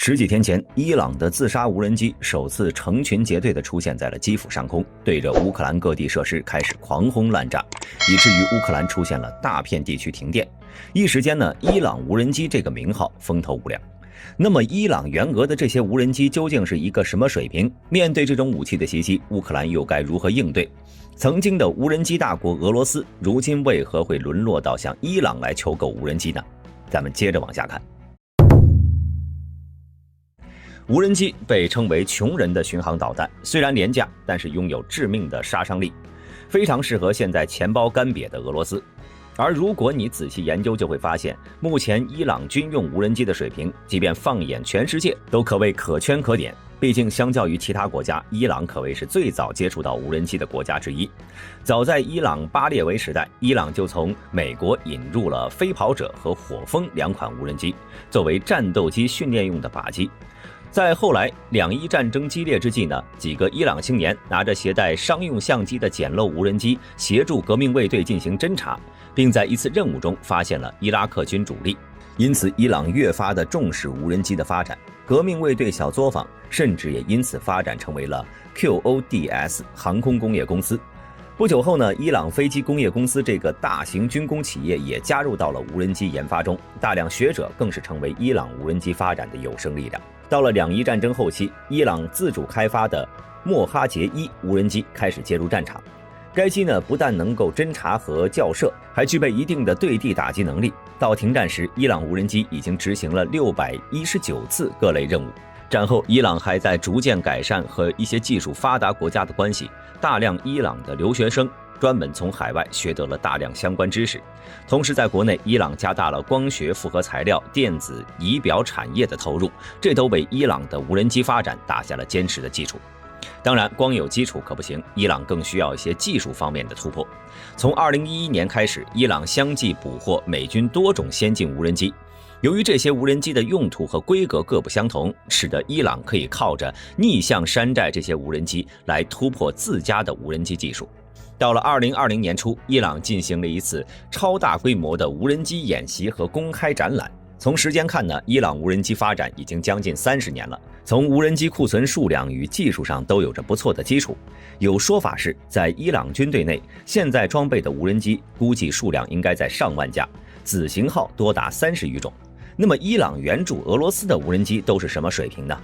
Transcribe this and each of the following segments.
十几天前，伊朗的自杀无人机首次成群结队地出现在了基辅上空，对着乌克兰各地设施开始狂轰滥炸，以至于乌克兰出现了大片地区停电。一时间呢，伊朗无人机这个名号风头无两。那么，伊朗援俄的这些无人机究竟是一个什么水平？面对这种武器的袭击，乌克兰又该如何应对？曾经的无人机大国俄罗斯，如今为何会沦落到向伊朗来求购无人机呢？咱们接着往下看。无人机被称为穷人的巡航导弹，虽然廉价，但是拥有致命的杀伤力，非常适合现在钱包干瘪的俄罗斯。而如果你仔细研究，就会发现，目前伊朗军用无人机的水平，即便放眼全世界，都可谓可圈可点。毕竟，相较于其他国家，伊朗可谓是最早接触到无人机的国家之一。早在伊朗巴列维时代，伊朗就从美国引入了飞跑者和火蜂两款无人机，作为战斗机训练用的靶机。在后来两伊战争激烈之际呢，几个伊朗青年拿着携带商用相机的简陋无人机，协助革命卫队进行侦察，并在一次任务中发现了伊拉克军主力。因此，伊朗越发的重视无人机的发展，革命卫队小作坊甚至也因此发展成为了 QODS 航空工业公司。不久后呢，伊朗飞机工业公司这个大型军工企业也加入到了无人机研发中，大量学者更是成为伊朗无人机发展的有生力量。到了两伊战争后期，伊朗自主开发的莫哈杰1无人机开始介入战场。该机呢，不但能够侦察和校射，还具备一定的对地打击能力。到停战时，伊朗无人机已经执行了619次各类任务。战后，伊朗还在逐渐改善和一些技术发达国家的关系，大量伊朗的留学生专门从海外学得了大量相关知识。同时，在国内，伊朗加大了光学复合材料、电子仪表产业的投入，这都为伊朗的无人机发展打下了坚实的基础。当然，光有基础可不行，伊朗更需要一些技术方面的突破。从2011年开始，伊朗相继捕获美军多种先进无人机。由于这些无人机的用途和规格各不相同，使得伊朗可以靠着逆向山寨这些无人机来突破自家的无人机技术。到了2020年初，伊朗进行了一次超大规模的无人机演习和公开展览。从时间看呢，伊朗无人机发展已经将近30年了，从无人机库存数量与技术上都有着不错的基础。有说法是，在伊朗军队内，现在装备的无人机估计数量应该在上万架，子型号多达30余种。那么，伊朗援助俄罗斯的无人机都是什么水平呢？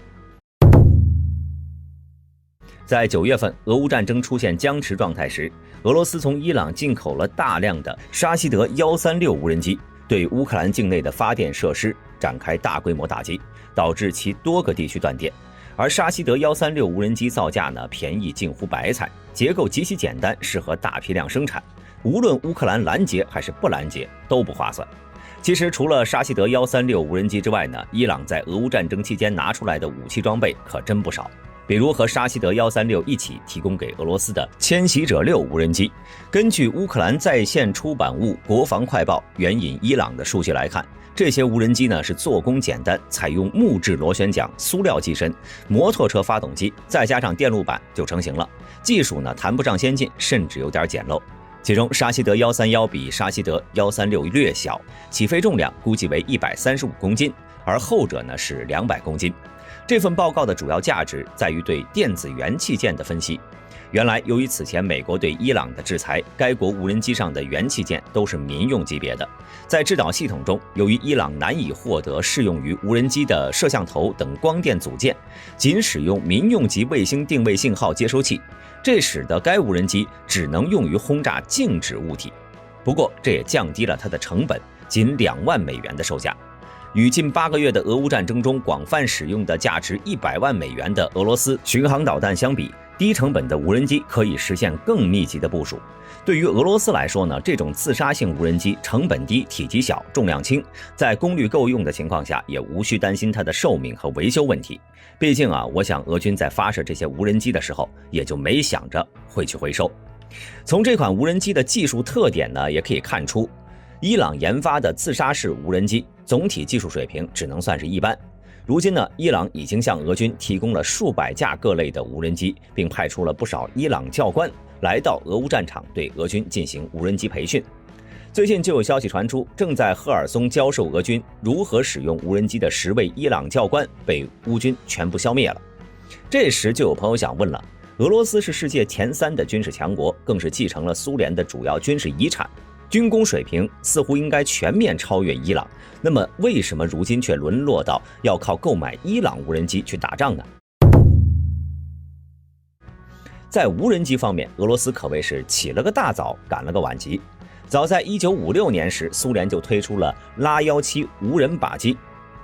在9月份，俄乌战争出现僵持状态时，俄罗斯从伊朗进口了大量的沙希德136无人机，对乌克兰境内的发电设施展开大规模打击，导致其多个地区断电。而沙希德136无人机造价呢，便宜近乎白菜，结构极其简单，适合大批量生产，无论乌克兰拦截还是不拦截都不划算。其实，除了沙希德136无人机之外呢，伊朗在俄乌战争期间拿出来的武器装备可真不少。比如和沙希德136一起提供给俄罗斯的迁徙者6无人机。根据乌克兰在线出版物《国防快报》援引伊朗的数据来看，这些无人机呢是做工简单，采用木质螺旋桨、塑料机身、摩托车发动机，再加上电路板就成型了。技术呢谈不上先进，甚至有点简陋。其中沙希德131比沙希德136略小，起飞重量估计为135公斤，而后者呢是200公斤。这份报告的主要价值在于对电子元器件的分析。原来，由于此前美国对伊朗的制裁，该国无人机上的元器件都是民用级别的。在制导系统中，由于伊朗难以获得适用于无人机的摄像头等光电组件，仅使用民用级卫星定位信号接收器，这使得该无人机只能用于轰炸静止物体。不过，这也降低了它的成本，仅2万美元的售价。与近8个月的俄乌战争中广泛使用的价值100万美元的俄罗斯巡航导弹相比，低成本的无人机可以实现更密集的部署。对于俄罗斯来说呢，这种自杀性无人机成本低、体积小、重量轻，在功率够用的情况下，也无需担心它的寿命和维修问题。毕竟我想俄军在发射这些无人机的时候，也就没想着会去回收。从这款无人机的技术特点呢，也可以看出，伊朗研发的自杀式无人机总体技术水平只能算是一般。如今呢，伊朗已经向俄军提供了数百架各类的无人机，并派出了不少伊朗教官来到俄乌战场对俄军进行无人机培训。最近就有消息传出，正在赫尔松教授俄军如何使用无人机的10位伊朗教官被乌军全部消灭了。这时就有朋友想问了，俄罗斯是世界前3的军事强国，更是继承了苏联的主要军事遗产，军工水平似乎应该全面超越伊朗，那么为什么如今却沦落到要靠购买伊朗无人机去打仗呢？在无人机方面，俄罗斯可谓是起了个大早，赶了个晚集。早在1956年时，苏联就推出了拉17无人靶机，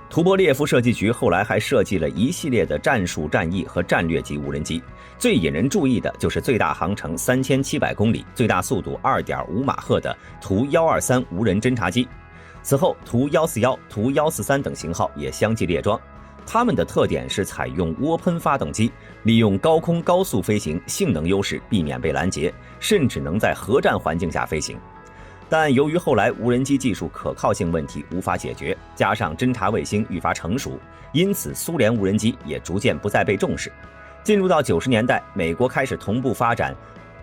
图波列夫设计局后来还设计了一系列的战术战役和战略级无人机。最引人注意的就是最大航程3700公里、最大速度2.5马赫的图123无人侦察机。此后，图141、图143等型号也相继列装。它们的特点是采用涡喷发动机，利用高空高速飞行性能优势，避免被拦截，甚至能在核战环境下飞行。但由于后来无人机技术可靠性问题无法解决，加上侦察卫星愈发成熟，因此苏联无人机也逐渐不再被重视。进入到90年代，美国开始同步发展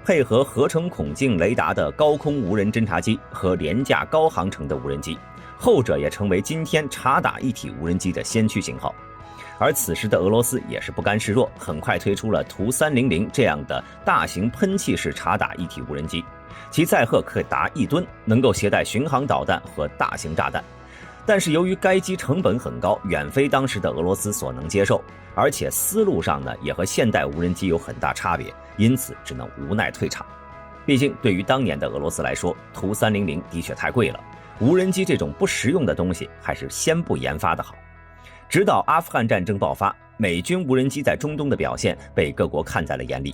配合合成孔径雷达的高空无人侦察机和廉价高航程的无人机，后者也成为今天察打一体无人机的先驱型号。而此时的俄罗斯也是不甘示弱，很快推出了图300这样的大型喷气式察打一体无人机，其载荷可达1吨，能够携带巡航导弹和大型炸弹。但是由于该机成本很高，远非当时的俄罗斯所能接受，而且思路上呢也和现代无人机有很大差别，因此只能无奈退场。毕竟对于当年的俄罗斯来说，图300的确太贵了，无人机这种不实用的东西还是先不研发的好。直到阿富汗战争爆发，美军无人机在中东的表现被各国看在了眼里，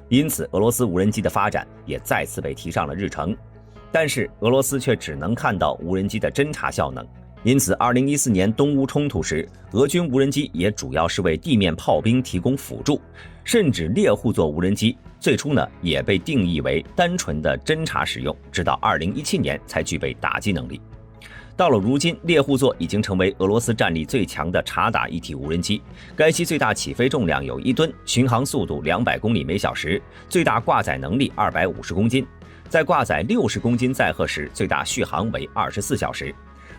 因此俄罗斯无人机的发展也再次被提上了日程。但是俄罗斯却只能看到无人机的侦察效能，因此2014年东乌冲突时，俄军无人机也主要是为地面炮兵提供辅助，甚至猎户座无人机最初呢也被定义为单纯的侦察使用，直到2017年才具备打击能力。到了如今，猎户座已经成为俄罗斯战力最强的察打一体无人机。该机最大起飞重量有1吨，巡航速度200公里每小时，最大挂载能力250公斤。在挂载60公斤载荷时，最大续航为24小时。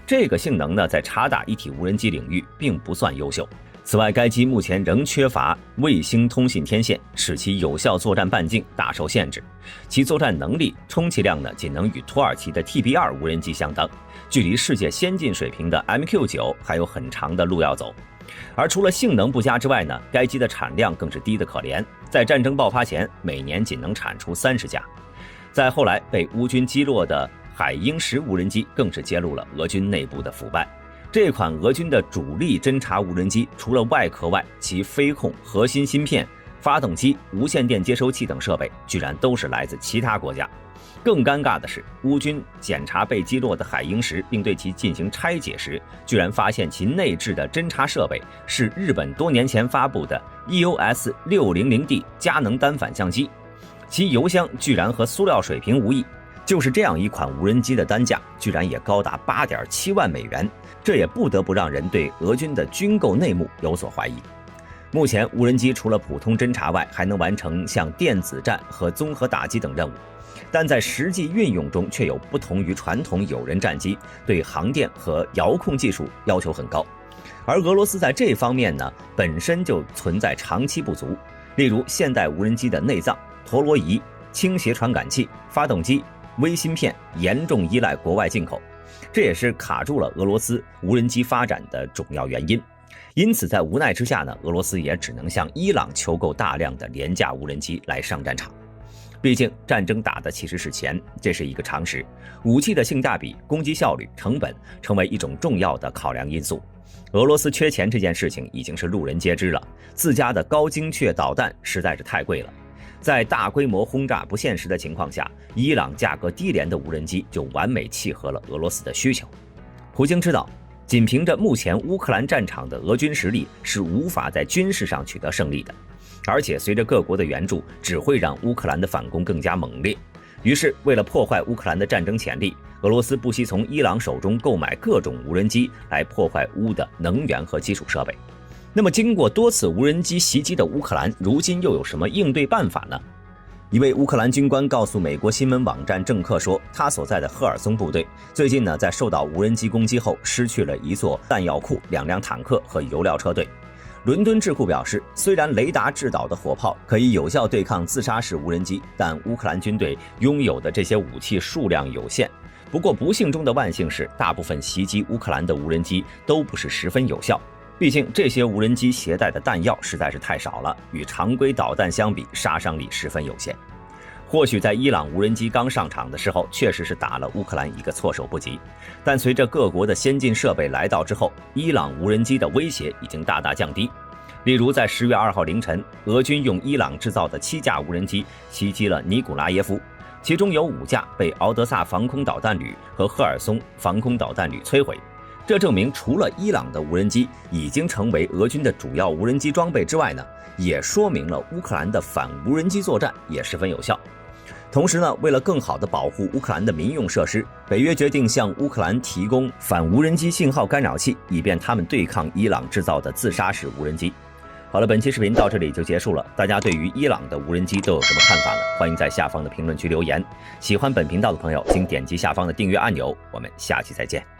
这个性能呢，在察打一体无人机领域并不算优秀。此外，该机目前仍缺乏卫星通信天线，使其有效作战半径大受限制。其作战能力充其量呢，仅能与土耳其的 TB2 无人机相当，距离世界先进水平的 MQ9 还有很长的路要走。而除了性能不佳之外呢，该机的产量更是低得可怜，在战争爆发前，每年仅能产出30架。在后来被乌军击落的海鹰10无人机，更是揭露了俄军内部的腐败。这款俄军的主力侦察无人机，除了外壳外，其飞控、核心芯片、发动机、无线电接收器等设备，居然都是来自其他国家。更尴尬的是，乌军检查被击落的海鹰10，并对其进行拆解时，居然发现其内置的侦察设备是日本多年前发布的 EOS 600D 佳能单反相机，其油箱居然和塑料水平无异。就是这样一款无人机的单价居然也高达8.7万美元，这也不得不让人对俄军的军购内幕有所怀疑。目前无人机除了普通侦察外，还能完成像电子战和综合打击等任务，但在实际运用中却有不同于传统有人战机，对航电和遥控技术要求很高。而俄罗斯在这方面呢，本身就存在长期不足，例如现代无人机的内脏、陀螺仪、倾斜传感器、发动机、微芯片严重依赖国外进口，这也是卡住了俄罗斯无人机发展的重要原因。因此在无奈之下呢，俄罗斯也只能向伊朗求购大量的廉价无人机来上战场。毕竟战争打的其实是钱，这是一个常识。武器的性价比、攻击效率、成本成为一种重要的考量因素。俄罗斯缺钱这件事情已经是路人皆知了，自家的高精确导弹实在是太贵了。在大规模轰炸不现实的情况下，伊朗价格低廉的无人机就完美契合了俄罗斯的需求。普京知道，仅凭着目前乌克兰战场的俄军实力是无法在军事上取得胜利的，而且随着各国的援助，只会让乌克兰的反攻更加猛烈。于是，为了破坏乌克兰的战争潜力，俄罗斯不惜从伊朗手中购买各种无人机来破坏乌的能源和基础设备。那么经过多次无人机袭击的乌克兰，如今又有什么应对办法呢？一位乌克兰军官告诉美国新闻网站政客说，他所在的赫尔松部队最近在受到无人机攻击后，失去了一座弹药库、2辆坦克和油料车队。伦敦智库表示，虽然雷达制导的火炮可以有效对抗自杀式无人机，但乌克兰军队拥有的这些武器数量有限。不过不幸中的万幸是，大部分袭击乌克兰的无人机都不是十分有效。毕竟这些无人机携带的弹药实在是太少了，与常规导弹相比，杀伤力十分有限。或许在伊朗无人机刚上场的时候，确实是打了乌克兰一个措手不及，但随着各国的先进设备来到之后，伊朗无人机的威胁已经大大降低。例如在10月2号凌晨，俄军用伊朗制造的7架无人机袭击了尼古拉耶夫，其中有5架被敖德萨防空导弹旅和赫尔松防空导弹旅摧毁。这证明，除了伊朗的无人机已经成为俄军的主要无人机装备之外呢，也说明了乌克兰的反无人机作战也十分有效。同时呢，为了更好地保护乌克兰的民用设施，北约决定向乌克兰提供反无人机信号干扰器，以便他们对抗伊朗制造的自杀式无人机。好了，本期视频到这里就结束了。大家对于伊朗的无人机都有什么看法呢？欢迎在下方的评论区留言。喜欢本频道的朋友，请点击下方的订阅按钮。我们下期再见。